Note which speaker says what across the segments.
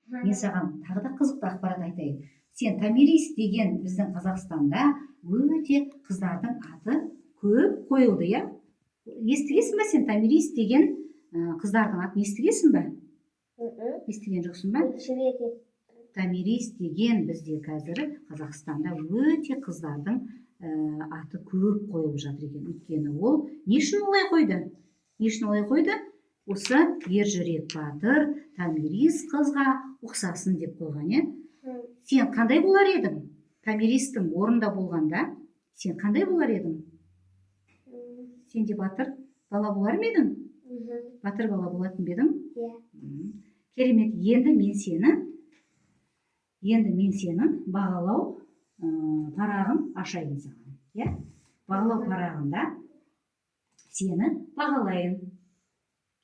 Speaker 1: Мен саған тағы да қызықты ақпарат айтайын. Сен Томирис деген біздің Қазақстанда өте қыздардың аты көп қойылды, иә? Естігесің бе сен Томирис деген қыздардың атын естігесің бе? Естіген жоқсың ба? Томирис деген бізде қазір Қазақстанда өте қыздардың аты көп қойылып жатыр екен. Өйткені ол не үшін олай қойды? Не үшін олай қойды? Осы ержүрек батыр Томирис қызға ұқсасын деп қойған, е? Сен қандай болар едің? Томиристің орнында болғанда сен қандай болар едің? Сен де батыр бала болар ма едің? Батыр бала болатын ба едің? Керемет. Енді мен сені бағалау парағын ашайын саған. Иә? Бағалау парағында сені бағалайын.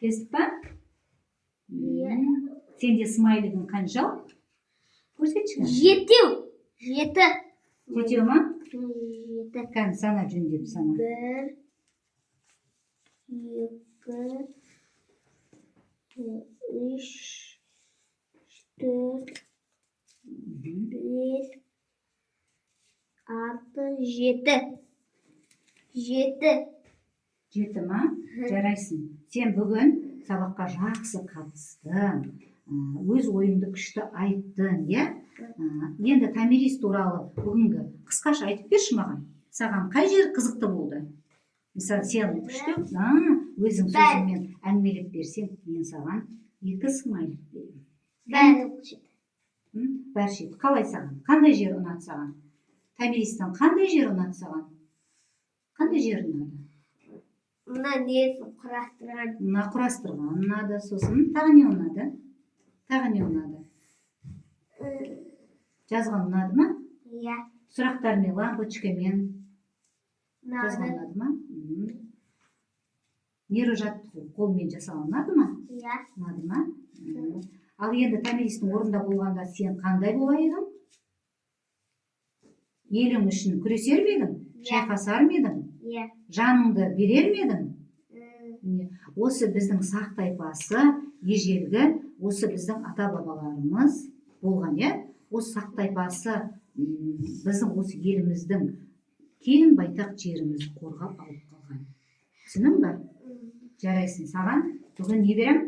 Speaker 1: Келістік па? Сенде смайлигің қанша? Көрсетші. 7. Жетеу ма? 7. Кән сана жөндеп сана.
Speaker 2: 1, 2, 3, 4, 5, 6, 7.
Speaker 1: 7 ма? Жарайсың. Сен бүгін сабаққа жақсы қатыстың. Өз ойыңды күшті айттың, иә? Енді Томирис туралы бүгінгі қысқаша айтып берші маған. Саған қай жері қызықты болды? Мысалы, сен күшті, өзің сөзіңмен әңгімелеп берсең, мен саған 2 смайлик беремін. Бәрі жетті. Қалай саған? Қандай жері ұнады саған? Томиристің қандай жері ұнады саған? Қандай жері ұнады?
Speaker 2: Мына несін құрастырған.
Speaker 1: Мына құрастырған ұнады, сосын тағы не ұнады? Тағы не ұнады? Жазған ұнады ма?
Speaker 2: Иә.
Speaker 1: Сұрақтармен, лампочкамен жазған ұнады ма? Нері жаттығу қолмен жасаған ұнады ма?
Speaker 2: Иә.
Speaker 1: Ұнады ма? Ал енді Томиристің орнында болғанда сен қандай болар едің? Елің үшін күресер ме едің? Шайқасар ма едің?
Speaker 2: Иә.
Speaker 1: Жаныңды берер ме едің? Осы біздің сақ тайпасы, ежелгі, осы біздің ата-бабаларымыз болған, иә? Осы сақ тайпасы біздің осы еліміздің кең байтақ жерімізді қорғап алып қалған. Түсінің бе? Жарайсың. Саған бүгін не берем?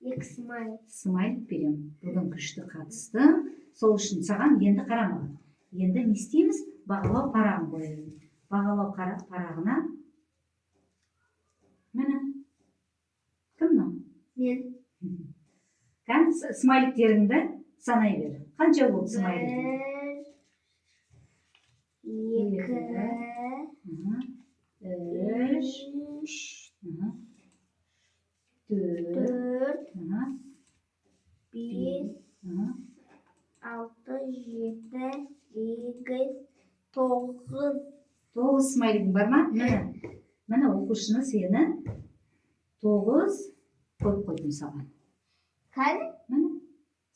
Speaker 2: 2 смайлик.
Speaker 1: Смайлик берем. Бүгін күшті қатыстың. Сол үшін саған енді қарамаған. Енді не істейміз? Бағалау парағын қояйын. Бағалау парағына міне. Кім мынау?
Speaker 2: Мен.
Speaker 1: Кән смайликтеріңді санай бер. Қанша болды смайликтер?
Speaker 2: 1, 2, 3, 4, 5, 6, 7, 8, 9.
Speaker 1: 9 смайлигің бар ма? Міне оқушыны сені 9 қойып қойдым саған.
Speaker 2: Қай?
Speaker 1: Міне.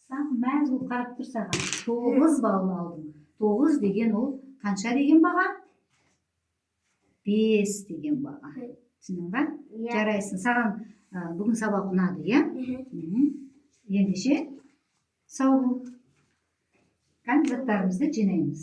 Speaker 1: Саған мәз болып қарап тұр саған. 9 балын алдың. 9 деген ол қанша деген баға? 5 деген баға. Түсінің ба? Жарайсың. Саған бүгін сабақ ұнады, иә? Ендеше сау бол. Заттарымызды жинаймыз.